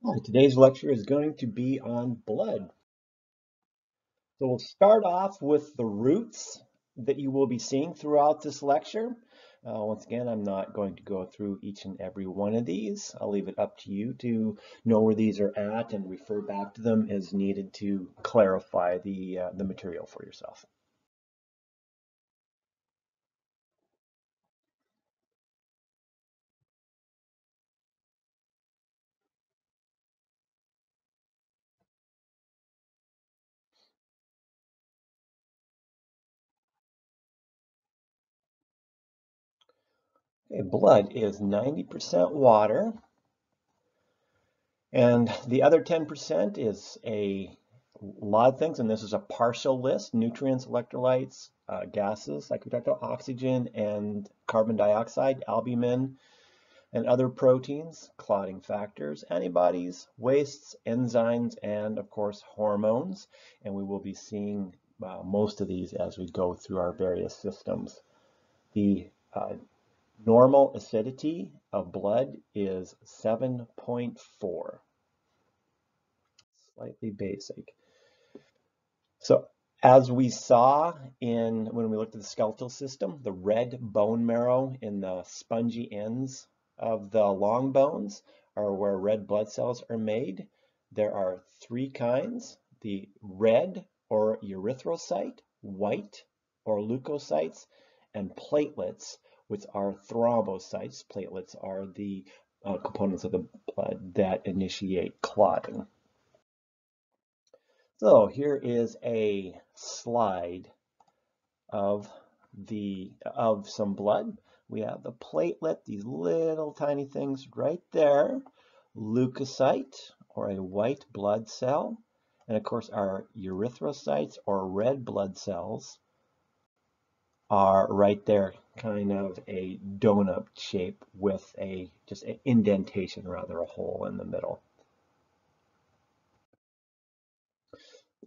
Hi, today's lecture is going to be on blood. So we'll start off with the roots that you will be seeing throughout this lecture. Once again, I'm not going to go through each and every one of these. I'll leave it up to you to know where these are at and refer back to them as needed to clarify the material for yourself. Okay, blood is 90% water. And the other 10% is a lot of things, and this is a partial list: nutrients, electrolytes, gases, like we talked about, oxygen and carbon dioxide, albumin, and other proteins, clotting factors, antibodies, wastes, enzymes, and of course hormones. And we will be seeing most of these as we go through our various systems. The normal acidity of blood is 7.4. Slightly basic. So as we saw when we looked at the skeletal system, the red bone marrow in the spongy ends of the long bones are where red blood cells are made. There are three kinds: the red or erythrocyte, white or leukocytes, and platelets, which are thrombocytes. Platelets are the components of the blood that initiate clotting. So here is a slide of some blood. We have the platelet, these little tiny things right there, leukocyte or a white blood cell, and of course our erythrocytes or red blood cells are right there, kind of a donut shape with just an indentation, rather, a hole in the middle.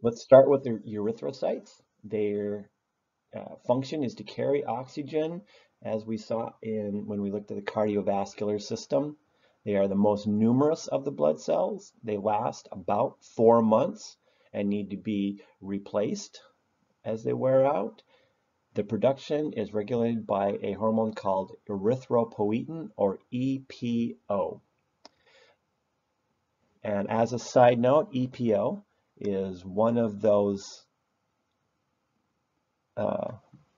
Let's start with the erythrocytes. Their function is to carry oxygen, as we saw when we looked at the cardiovascular system. They are the most numerous of the blood cells. They last about 4 months and need to be replaced as they wear out. The production is regulated by a hormone called erythropoietin, or EPO. And as a side note, EPO is one of those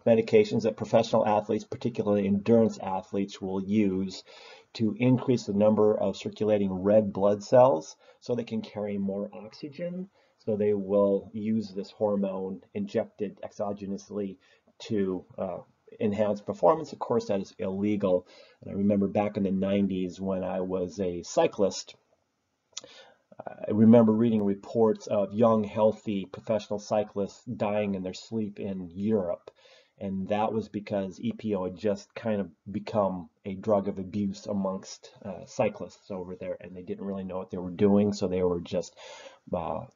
medications that professional athletes, particularly endurance athletes, will use to increase the number of circulating red blood cells so they can carry more oxygen. So they will use this hormone injected exogenously to enhance performance. Of course, that is illegal. And I remember back in the 90s when I was a cyclist, I remember reading reports of young, healthy professional cyclists dying in their sleep in Europe. And that was because EPO had just kind of become a drug of abuse amongst cyclists over there, and they didn't really know what they were doing, so they were just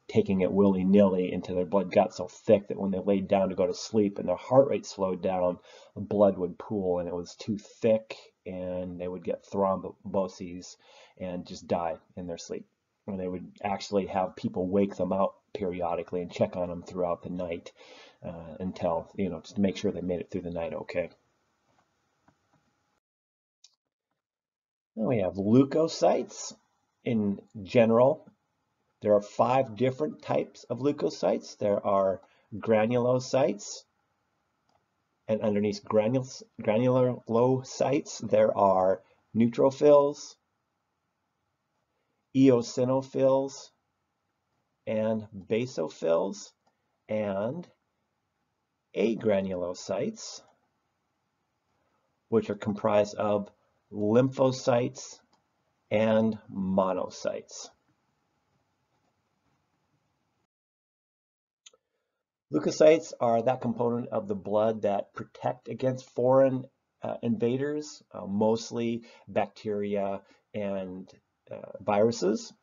taking it willy-nilly until their blood got so thick that when they laid down to go to sleep and their heart rate slowed down, the blood would pool, and it was too thick, and they would get thromboses and just die in their sleep. And they would actually have people wake them up periodically and check on them throughout the night until, just to make sure they made it through the night okay. Then we have leukocytes. In general, there are 5 different types of leukocytes. There are granulocytes, and underneath granulocytes, there are neutrophils, eosinophils, and basophils, and agranulocytes, which are comprised of lymphocytes and monocytes. Leukocytes are that component of the blood that protect against foreign invaders, mostly bacteria and viruses.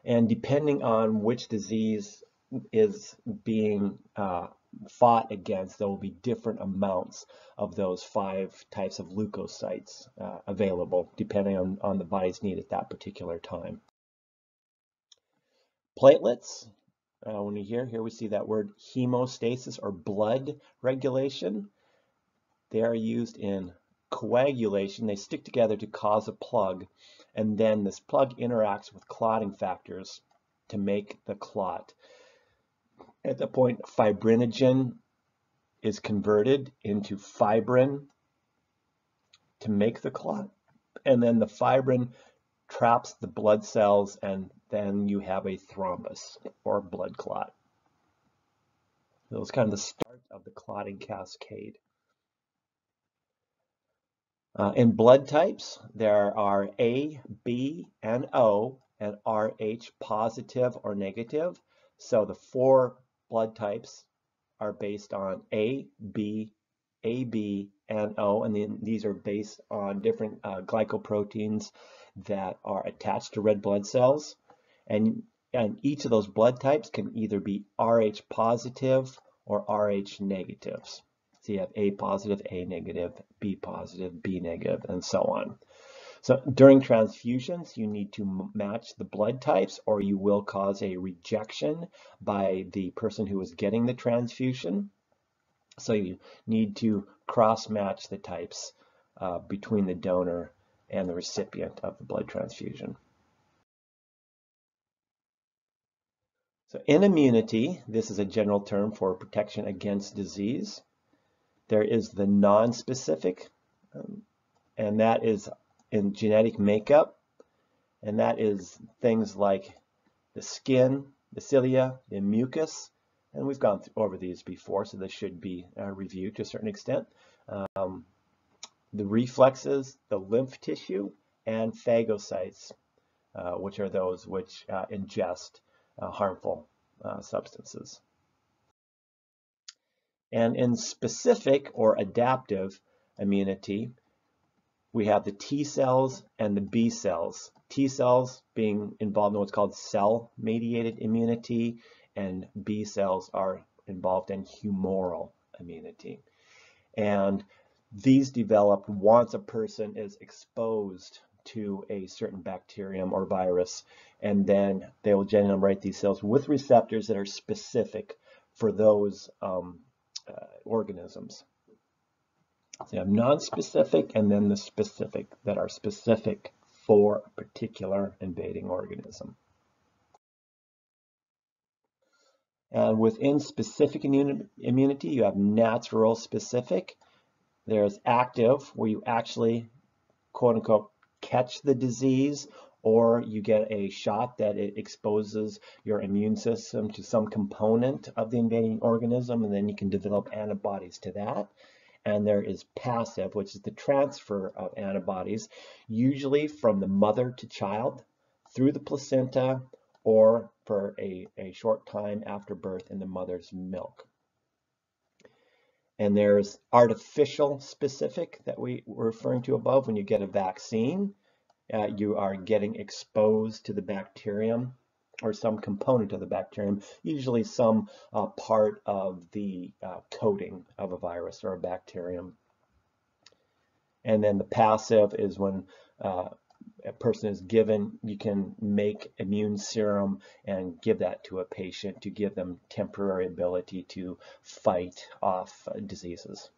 And depending on which disease is being fought against, there will be different amounts of those 5 types of leukocytes available, depending on the body's need at that particular time. Platelets, when you here we see that word hemostasis or blood regulation. They are used in coagulation. They stick together to cause a plug, and then this plug interacts with clotting factors to make the clot. At that point, fibrinogen is converted into fibrin to make the clot, and then the fibrin traps the blood cells, and then you have a thrombus or blood clot. So it's kind of the start of the clotting cascade. In blood types, there are A, B, and O, and Rh positive or negative. So the 4 blood types are based on A, B, AB, and O, and then these are based on different glycoproteins that are attached to red blood cells. And each of those blood types can either be Rh positive or Rh negatives. So you have A positive, A negative, B positive, B negative, and so on. So during transfusions, you need to match the blood types, or you will cause a rejection by the person who is getting the transfusion. So you need to cross-match the types between the donor and the recipient of the blood transfusion. So in immunity, this is a general term for protection against disease. There is the non-specific, and that is in genetic makeup, and that is things like the skin, the cilia, the mucus, and we've gone over these before, so this should be reviewed to a certain extent. The reflexes, the lymph tissue, and phagocytes, which are those which ingest harmful substances. And in specific or adaptive immunity, we have the T cells and the B cells. T cells being involved in what's called cell-mediated immunity, and B cells are involved in humoral immunity. And these develop once a person is exposed to a certain bacterium or virus, and then they will generate these cells with receptors that are specific for those organisms. So you have non-specific and then the specific that are specific for a particular invading organism. And within specific immunity, you have natural specific. There's active, where you actually, quote unquote, catch the disease, or you get a shot that it exposes your immune system to some component of the invading organism, and then you can develop antibodies to that. And there is passive, which is the transfer of antibodies, usually from the mother to child through the placenta, or for a short time after birth in the mother's milk. And there's artificial specific that we were referring to above. When you get a vaccine, you are getting exposed to the bacterium or some component of the bacterium, usually some part of the coating of a virus or a bacterium. And then the passive is when a person is given, you can make immune serum and give that to a patient to give them temporary ability to fight off diseases.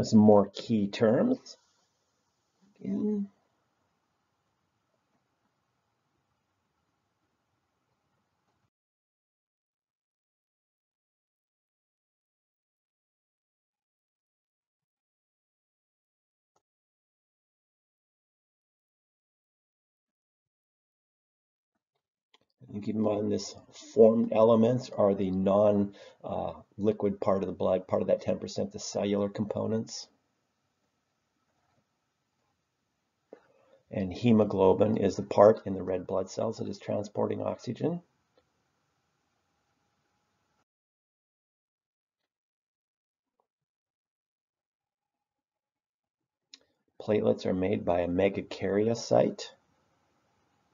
Some more key terms. And keep in mind, this formed elements are the non-liquid part of the blood, part of that 10%, the cellular components. And hemoglobin is the part in the red blood cells that is transporting oxygen. Platelets are made by a megakaryocyte.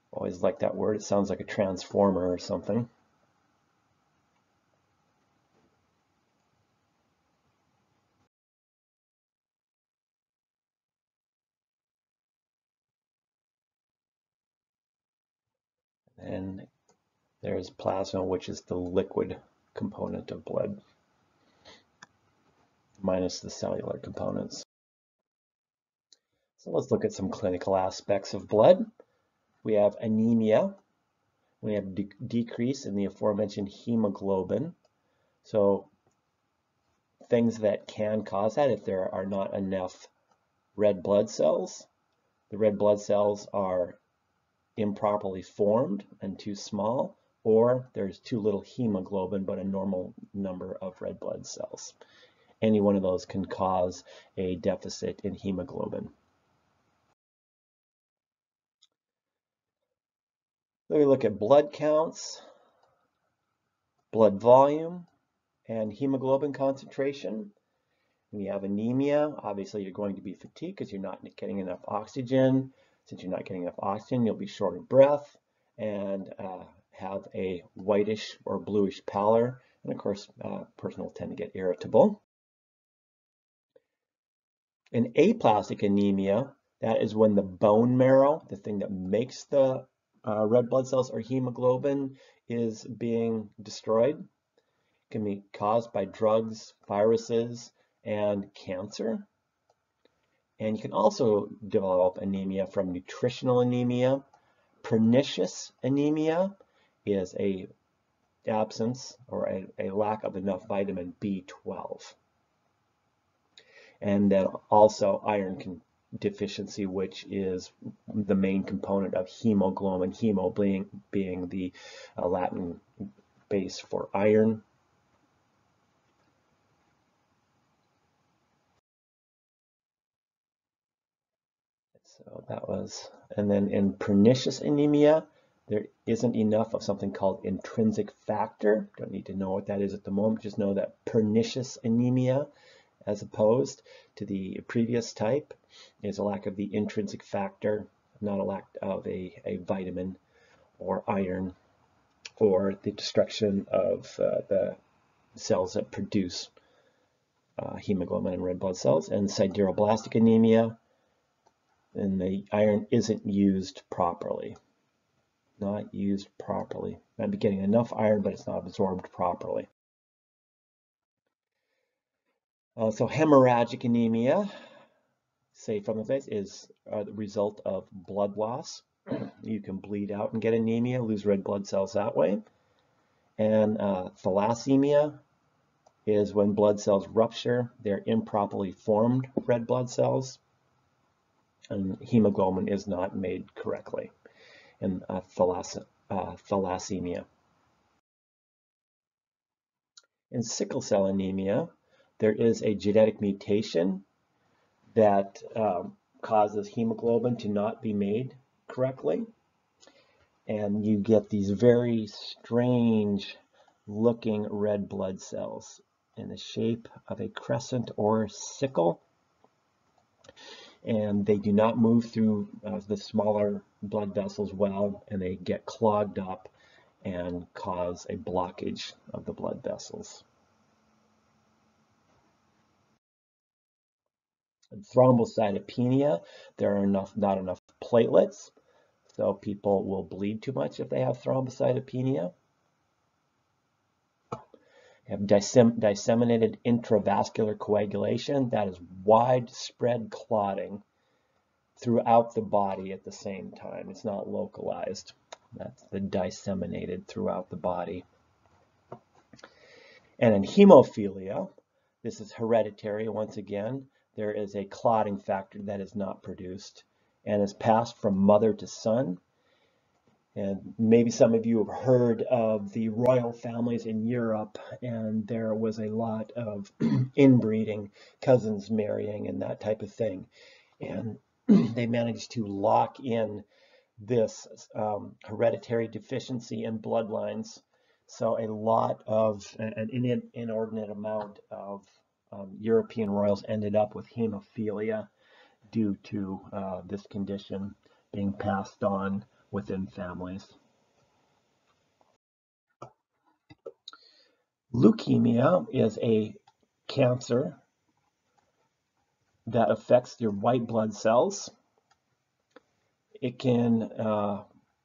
Always like that word. It sounds like a transformer or something. And there's plasma, which is the liquid component of blood, minus the cellular components. So let's look at some clinical aspects of blood. We have anemia. We have decrease in the aforementioned hemoglobin. So things that can cause that, if there are not enough red blood cells, the red blood cells are improperly formed and too small, or there's too little hemoglobin but a normal number of red blood cells. Any one of those can cause a deficit in hemoglobin. Then we look at blood counts, blood volume, and hemoglobin concentration. When you have anemia, obviously you're going to be fatigued because you're not getting enough oxygen. Since you're not getting enough oxygen, you'll be short of breath and have a whitish or bluish pallor. And of course, a person will tend to get irritable. In aplastic anemia, that is when the bone marrow, the thing that makes the red blood cells or hemoglobin, is being destroyed. It can be caused by drugs, viruses, and cancer. And you can also develop anemia from nutritional anemia. Pernicious anemia is a absence or a lack of enough vitamin B12. And then also iron deficiency, which is the main component of hemoglobin, hemo being the Latin base for iron. So that was, and then in pernicious anemia, there isn't enough of something called intrinsic factor. Don't need to know what that is at the moment, just know that pernicious anemia, as opposed to the previous type, is a lack of the intrinsic factor, not a lack of a vitamin or iron, or the destruction of the cells that produce hemoglobin and red blood cells. And sideroblastic anemia, and the iron isn't used properly. Not used properly. Might be getting enough iron, but it's not absorbed properly. So hemorrhagic anemia, say from the face, is the result of blood loss. You can bleed out and get anemia, lose red blood cells that way. And thalassemia is when blood cells rupture. They're improperly formed red blood cells, and hemoglobin is not made correctly in thalassemia. In sickle cell anemia, there is a genetic mutation that causes hemoglobin to not be made correctly, and you get these very strange looking red blood cells in the shape of a crescent or sickle, and they do not move through the smaller blood vessels well, and they get clogged up and cause a blockage of the blood vessels. In thrombocytopenia, there are not enough platelets, so people will bleed too much if they have thrombocytopenia. You have disseminated intravascular coagulation, that is widespread clotting throughout the body at the same time. It's not localized. That's the disseminated throughout the body. And in hemophilia, this is hereditary once again. There is a clotting factor that is not produced and is passed from mother to son. And maybe some of you have heard of the royal families in Europe, and there was a lot of inbreeding, cousins marrying, and that type of thing. And they managed to lock in this hereditary deficiency in bloodlines. So a lot of, an inordinate amount of European royals ended up with hemophilia due to this condition being passed on within families. Leukemia is a cancer that affects your white blood cells. It can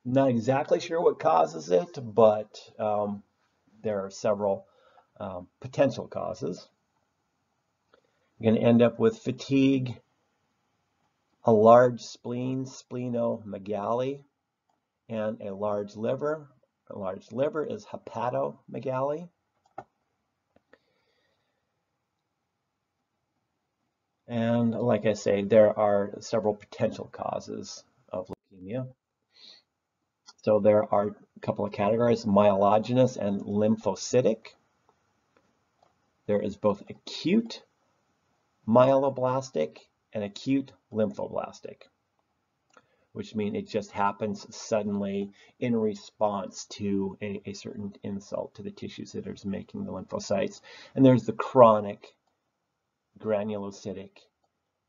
Not exactly sure what causes it, but there are several potential causes. You're going to end up with fatigue, a large spleen, splenomegaly, and a large liver. A large liver is hepatomegaly. And like I say, there are several potential causes of leukemia. So there are a couple of categories, myelogenous and lymphocytic. There is both acute myeloblastic and acute lymphoblastic, which means it just happens suddenly in response to a certain insult to the tissues that are making the lymphocytes. And there's the chronic granulocytic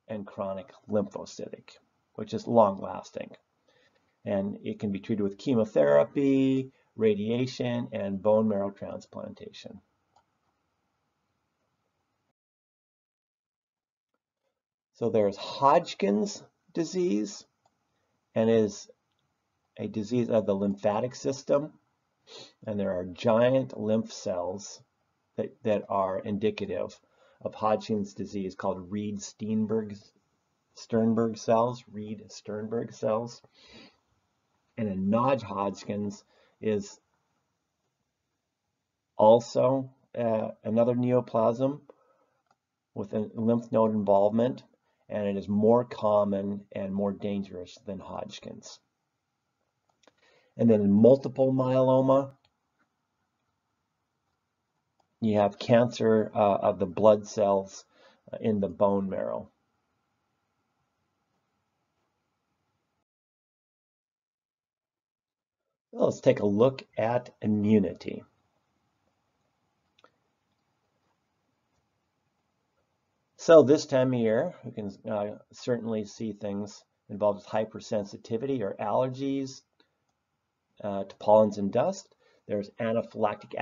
and chronic lymphocytic, which is long-lasting. And it can be treated with chemotherapy, radiation, and bone marrow transplantation. So there's Hodgkin's disease, and it is a disease of the lymphatic system. And there are giant lymph cells that are indicative of Hodgkin's disease called Reed-Sternberg cells. And a non-Hodgkin's is also another neoplasm with a lymph node involvement, and it is more common and more dangerous than Hodgkin's. And then in multiple myeloma, you have cancer of the blood cells in the bone marrow. Well, let's take a look at immunity. So this time of year, we can certainly see things involved with hypersensitivity or allergies to pollens and dust. There's anaphylactic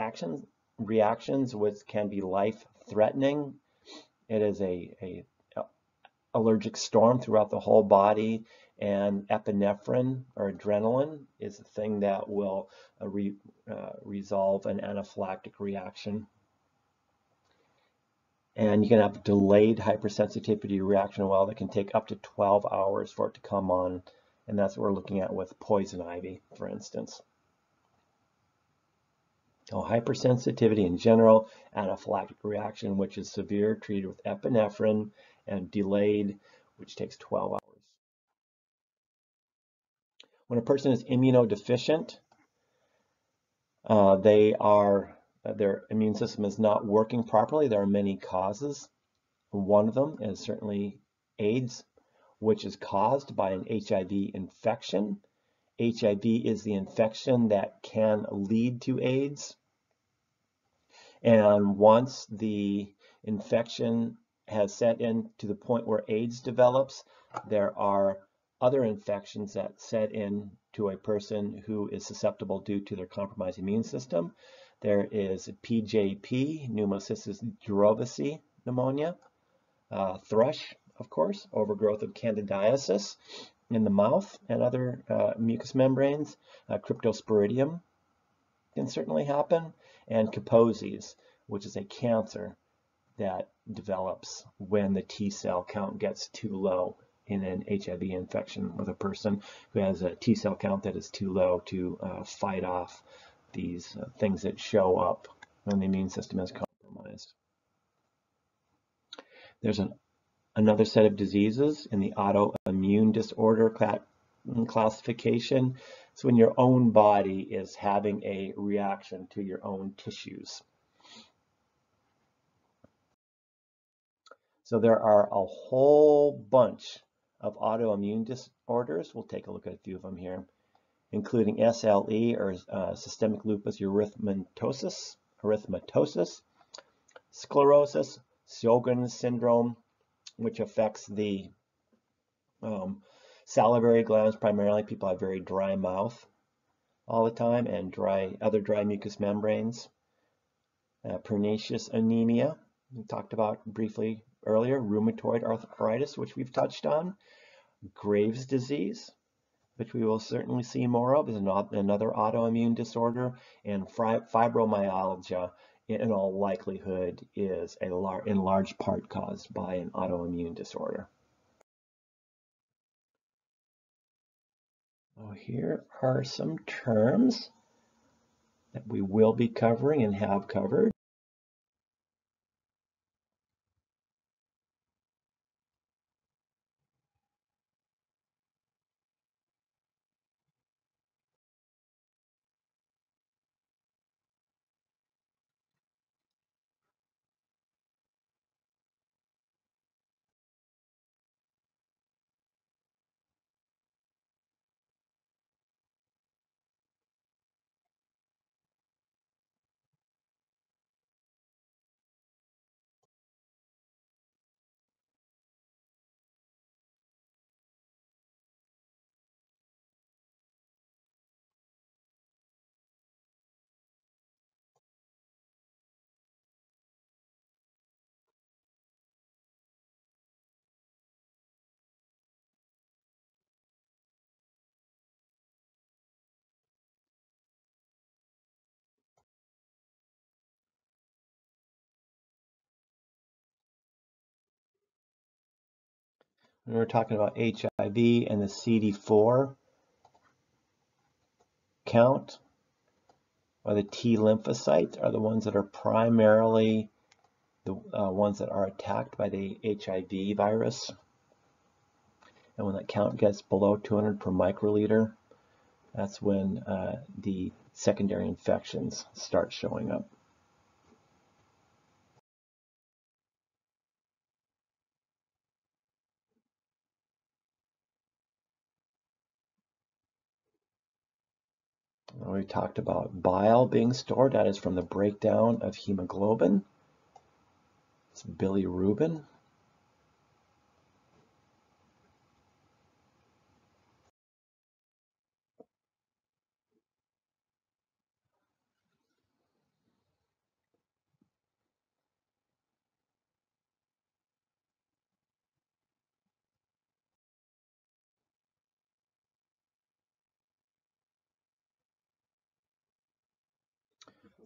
reactions, which can be life-threatening. It is a allergic storm throughout the whole body, and epinephrine or adrenaline is the thing that will resolve an anaphylactic reaction. And you can have delayed hypersensitivity reaction that can take up to 12 hours for it to come on. And that's what we're looking at with poison ivy, for instance. So hypersensitivity in general, anaphylactic reaction, which is severe, treated with epinephrine, and delayed, which takes 12 hours. When a person is immunodeficient, their immune system is not working properly. There are many causes. One of them is certainly AIDS, which is caused by an HIV infection. HIV is the infection that can lead to AIDS. And once the infection has set in to the point where AIDS develops, there are other infections that set in to a person who is susceptible due to their compromised immune system. There is PJP, pneumocystis jirovecii pneumonia, thrush, of course, overgrowth of candidiasis in the mouth and other mucous membranes. Cryptosporidium can certainly happen, and Kaposi's, which is a cancer that develops when the T cell count gets too low in an HIV infection with a person who has a T cell count that is too low to fight off these things that show up when the immune system is compromised. There's another set of diseases in the autoimmune disorder classification. So when your own body is having a reaction to your own tissues. So there are a whole bunch of autoimmune disorders. We'll take a look at a few of them here, including SLE, or systemic lupus erythematosus, sclerosis, Sjogren's syndrome, which affects the salivary glands primarily. People have very dry mouth all the time, and other dry mucous membranes. Pernicious anemia, we talked about briefly earlier. Rheumatoid arthritis, which we've touched on. Graves' disease, which we will certainly see more of, is another autoimmune disorder, and fibromyalgia, in all likelihood, is in large part caused by an autoimmune disorder. So here are some terms that we will be covering and have covered. And we're talking about HIV and the CD4 count, or the T lymphocytes, are the ones that are primarily the ones that are attacked by the HIV virus. And when that count gets below 200 per microliter, that's when the secondary infections start showing up. We talked about bile being stored. That is from the breakdown of hemoglobin. It's bilirubin.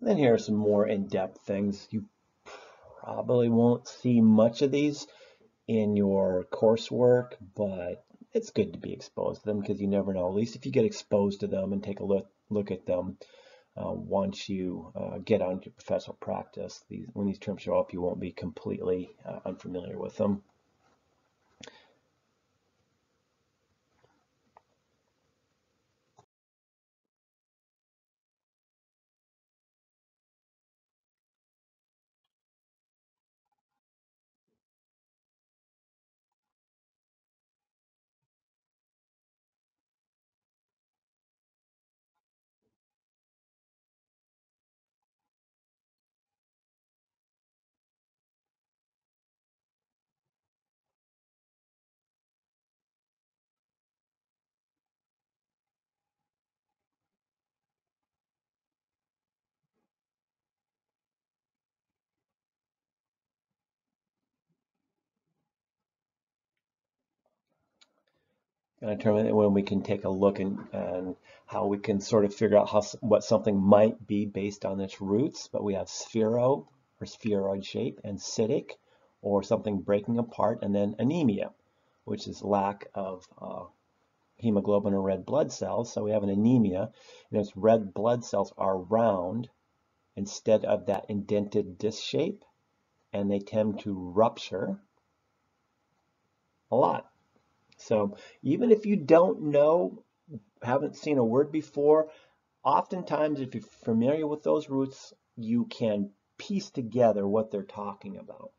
Then here are some more in-depth things. You probably won't see much of these in your coursework, but it's good to be exposed to them because you never know. At least if you get exposed to them and take a look at them, once you get on to professional practice, when these terms show up, you won't be completely unfamiliar with them. And I determine when we can take a look and how we can sort of figure out what something might be based on its roots. But we have sphero or spheroid shape, and cytic, or something breaking apart, and then anemia, which is lack of hemoglobin or red blood cells. So we have an anemia, and its red blood cells are round instead of that indented disc shape, and they tend to rupture a lot. So even if you don't know, haven't seen a word before, oftentimes if you're familiar with those roots, you can piece together what they're talking about.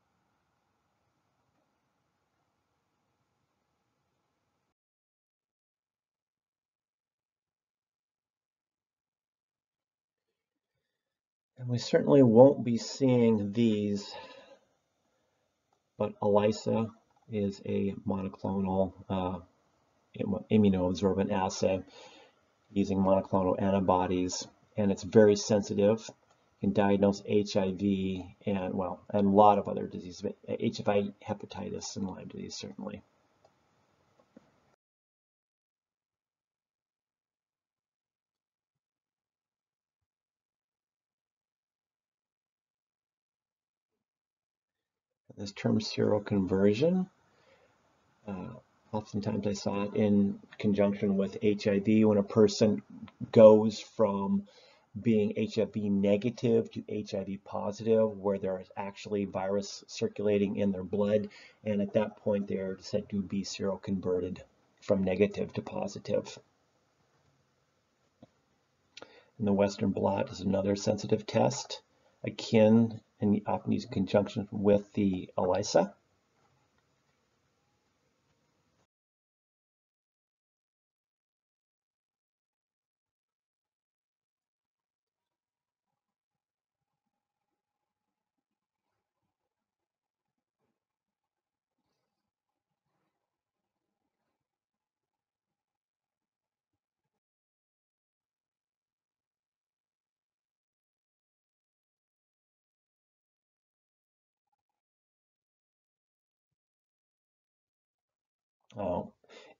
And we certainly won't be seeing these, but ELISA is a monoclonal immunoabsorbent assay using monoclonal antibodies, and it's very sensitive. Can diagnose HIV and a lot of other diseases, but HIV, hepatitis, and Lyme disease certainly. this term seroconversion. Oftentimes I saw it in conjunction with HIV when a person goes from being HIV negative to HIV positive, where there's actually virus circulating in their blood, and at that point they're said to be seroconverted from negative to positive. And the Western blot is another sensitive test, akin and often used in conjunction with the ELISA.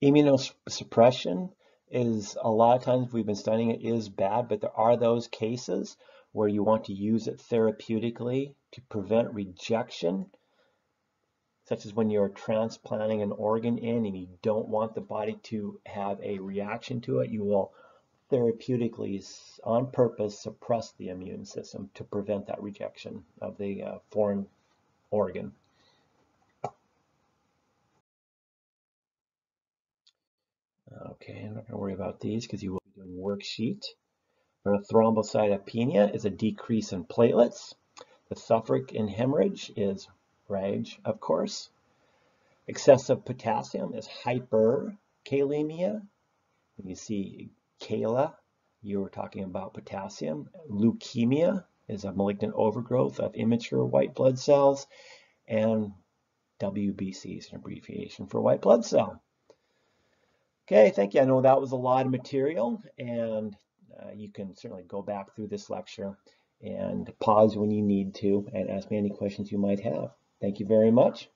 Immunosuppression is, a lot of times we've been studying it, is bad, but there are those cases where you want to use it therapeutically to prevent rejection, such as when you're transplanting an organ in and you don't want the body to have a reaction to it. You will therapeutically, on purpose, suppress the immune system to prevent that rejection of the foreign organ. Okay, I'm not going to worry about these because you will be doing worksheet. Thrombocytopenia is a decrease in platelets. The suffering in hemorrhage is RAGE, of course. Excessive potassium is hyperkalemia. When you see kala, you were talking about potassium. Leukemia is a malignant overgrowth of immature white blood cells. And WBC is an abbreviation for white blood cell. Okay, thank you. I know that was a lot of material, and you can certainly go back through this lecture and pause when you need to and ask me any questions you might have. Thank you very much.